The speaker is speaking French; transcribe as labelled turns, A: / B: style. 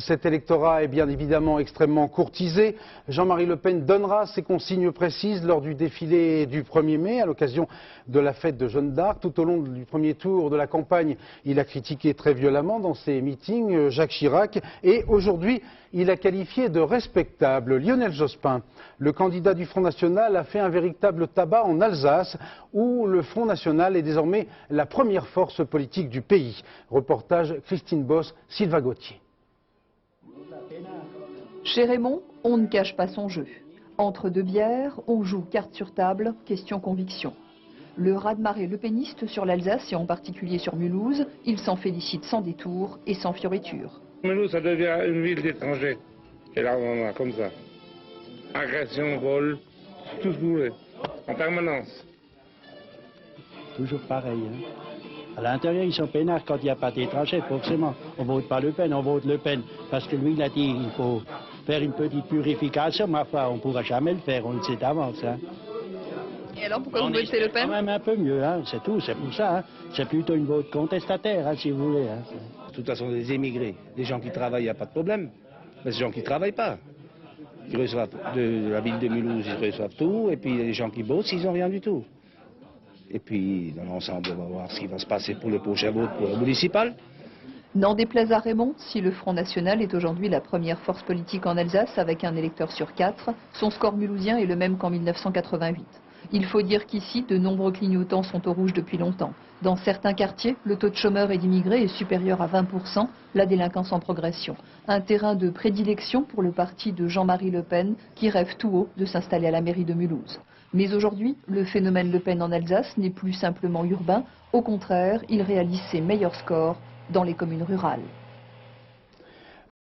A: Cet électorat est bien évidemment extrêmement courtisé. Jean-Marie Le Pen donnera ses consignes précises lors du défilé du 1er mai à l'occasion de la fête de Jeanne d'Arc. Tout au long du premier tour de la campagne, il a critiqué très violemment dans ses meetings Jacques Chirac et aujourd'hui, il a qualifié de respectable Lionel Jospin. Le candidat du Front National a fait un véritable tabac en Alsace où le Front National est désormais la première force politique du pays. Reportage Christine Boss, Sylvain Gauthier.
B: Chez Raymond, on ne cache pas son jeu. Entre deux bières, on joue carte sur table, question conviction. Le raz-de-marée lepéniste sur l'Alsace et en particulier sur Mulhouse, il s'en félicite sans détour et sans fioriture.
C: Mulhouse, ça devient une ville d'étrangers. Et là, on a comme ça. Agression, vol, tout ce que vous voulez, en permanence.
D: Toujours pareil. À l'intérieur, ils sont peinards quand il n'y a pas d'étrangers, forcément. On ne vote pas Le Pen, on vote Le Pen. Parce que lui, il a dit qu'il faut faire une petite purification. Ma foi, on ne pourra jamais le faire, on le sait d'avance.
B: Et alors, pourquoi vous votez Le Pen?
D: Quand même un peu mieux, c'est tout, c'est pour ça. C'est plutôt une vote contestataire, si vous voulez.
E: De toute façon, les émigrés, les gens qui travaillent, il n'y a pas de problème. Mais les gens qui ne travaillent pas, ils reçoivent de la ville de Mulhouse, ils reçoivent tout. Et puis les gens qui bossent, ils n'ont rien du tout. Et puis, dans l'ensemble, on va voir ce qui va se passer pour le prochain vote pour le municipal.
B: N'en déplaise à Raymond, si le Front National est aujourd'hui la première force politique en Alsace avec un électeur sur 4, son score mulhousien est le même qu'en 1988. Il faut dire qu'ici, de nombreux clignotants sont au rouge depuis longtemps. Dans certains quartiers, le taux de chômeurs et d'immigrés est supérieur à 20%, la délinquance en progression. Un terrain de prédilection pour le parti de Jean-Marie Le Pen qui rêve tout haut de s'installer à la mairie de Mulhouse. Mais aujourd'hui, le phénomène Le Pen en Alsace n'est plus simplement urbain. Au contraire, il réalise ses meilleurs scores dans les communes rurales.